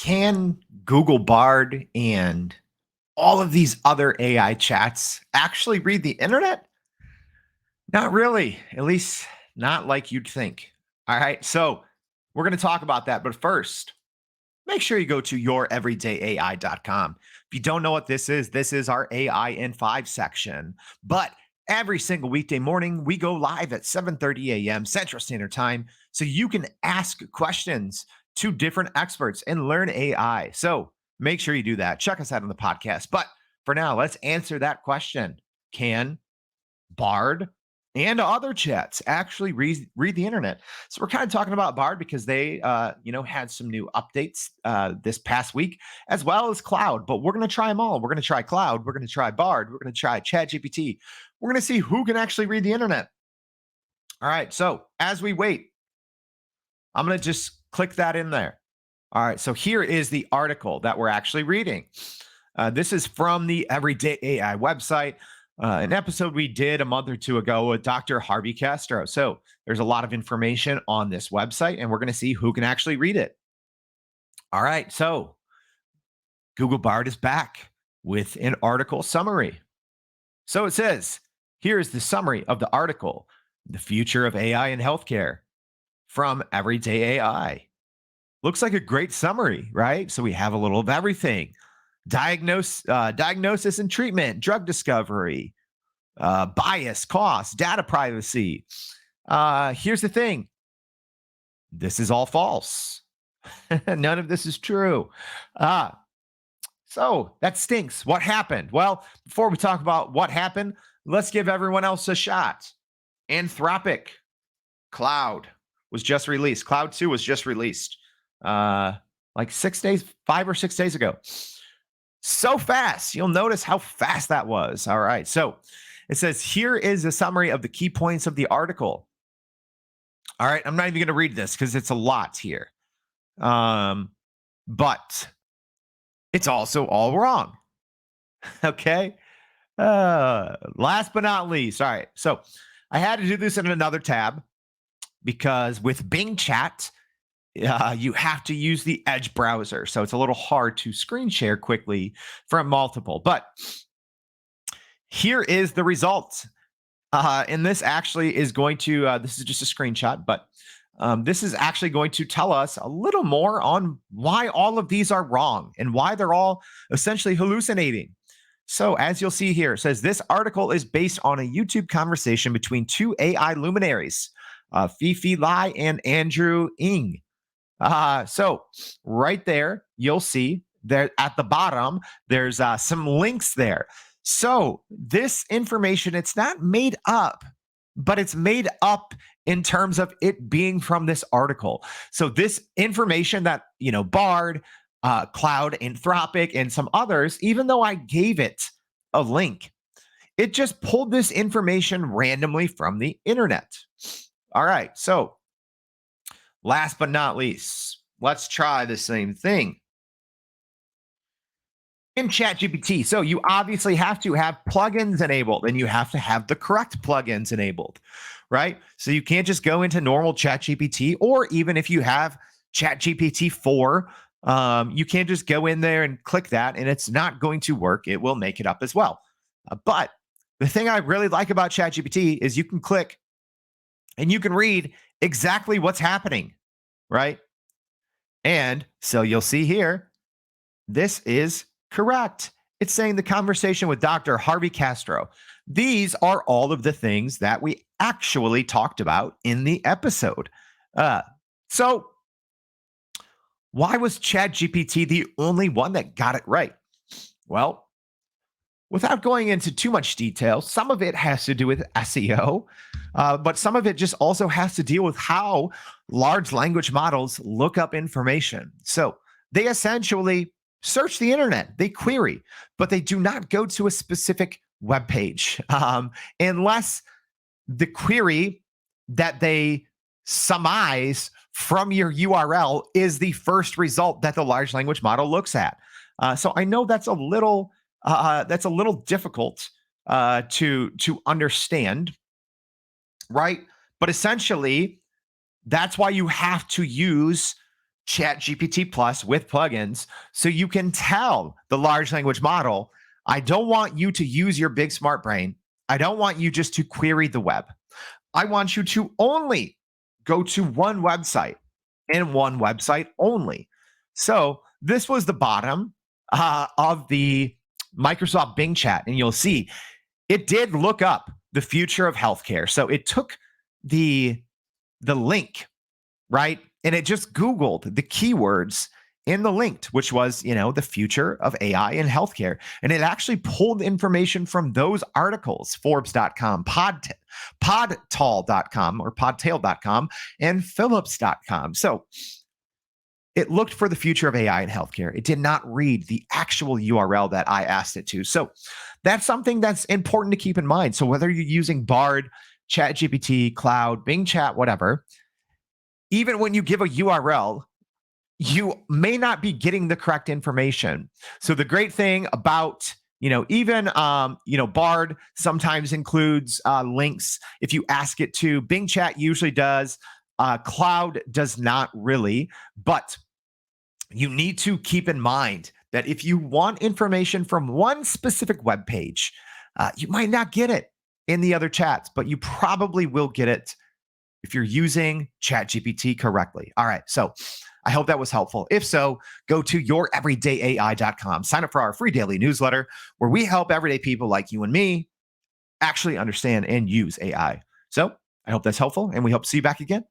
Can Google Bard and all of these other AI chats actually read the internet? Not really, at least not like you'd think. All right, so we're going to talk about that. But first, make sure you go to youreverydayai.com. If you don't know what this is our AI in 5 section. But every single weekday morning, we go live at 7:30 a.m. Central Standard Time so you can ask questions to different experts and learn AI. So make sure you do that. Check us out on the podcast. But for now, let's answer that question. Can Bard and other chats actually read the internet? So we're kind of talking about Bard because they, had some new updates this past week, as well as Claude. But we're going to try them all. We're going to try Claude. We're going to try Bard. We're going to try ChatGPT. We're going to see who can actually read the internet. All right. So as we wait, I'm going to just click that in there. All right. So here is the article that we're actually reading. This is from the Everyday AI website. An episode we did a month or two ago with Dr. Harvey Castro. So there's a lot of information on this website, and we're going to see who can actually read it. All right. So Google Bard is back with an article summary. So it says, here is the summary of the article, The Future of AI in Healthcare from Everyday AI. Looks like a great summary, right? So we have a little of everything. Diagnosis and treatment, drug discovery, bias, cost, data privacy. Here's the thing. This is all false. None of this is true. So that stinks. What happened? Well, before we talk about what happened, let's give everyone else a shot. Anthropic Cloud was just released. Cloud 2 was just released like 5 or 6 days ago. So fast. You'll notice how fast that was. All right. So it says, here is a summary of the key points of the article. All right. I'm not even going to read this because it's a lot here. But it's also all wrong. Okay. Last but not least. All right. So I had to do this in another tab because with Bing Chat, you have to use the Edge browser. So it's a little hard to screen share quickly from multiple. But here is the result. And this actually is going to, this is just a screenshot, but this is actually going to tell us a little more on why all of these are wrong and why they're all essentially hallucinating. So as you'll see here, it says this article is based on a YouTube conversation between 2 AI luminaries, Fifi Lai and Andrew Ng. So right there, you'll see there at the bottom, there's some links there. So this information, it's not made up, but it's made up in terms of it being from this article. So this information that, Bard, Cloud, Anthropic, and some others, even though I gave it a link, it just pulled this information randomly from the internet. All right. So last but not least, let's try the same thing in ChatGPT. So you obviously have to have plugins enabled, and you have to have the correct plugins enabled, right? So you can't just go into normal ChatGPT, or even if you have ChatGPT 4, you can't just go in there and click that, and it's not going to work. It will make it up as well. But the thing I really like about ChatGPT is you can click and you can read exactly what's happening, right? And so you'll see here, this is correct. It's saying the conversation with Dr. Harvey Castro. These are all of the things that we actually talked about in the episode. So why was ChatGPT the only one that got it right? Well, without going into too much detail, some of it has to do with SEO, but some of it just also has to deal with how large language models look up information. So they essentially search the internet, they query, but they do not go to a specific web page unless the query that they surmise from your URL is the first result that the large language model looks at. So I know that's a little difficult to understand, right? But essentially, that's why you have to use ChatGPT Plus with plugins so you can tell the large language model, I don't want you to use your big smart brain. I don't want you just to query the web. I want you to only go to one website and one website only. So this was the bottom of the Microsoft Bing chat. And you'll see it did look up the future of healthcare. So it took the link, right? And it just Googled the keywords in the linked, which was, the future of AI in healthcare. And it actually pulled information from those articles, Forbes.com, podtall.com or podtail.com, and Phillips.com. So it looked for the future of AI in healthcare. It did not read the actual URL that I asked it to. So that's something that's important to keep in mind. So whether you're using Bard, ChatGPT, Claude, Bing Chat, whatever, even when you give a URL, you may not be getting the correct information. So the great thing about, even, Bard sometimes includes links if you ask it to. Bing Chat usually does. Cloud does not really, but you need to keep in mind that if you want information from one specific web page, you might not get it in the other chats, but you probably will get it if you're using ChatGPT correctly. All right, so I hope that was helpful. If so, go to youreverydayai.com. Sign up for our free daily newsletter where we help everyday people like you and me actually understand and use AI. So I hope that's helpful, and we hope to see you back again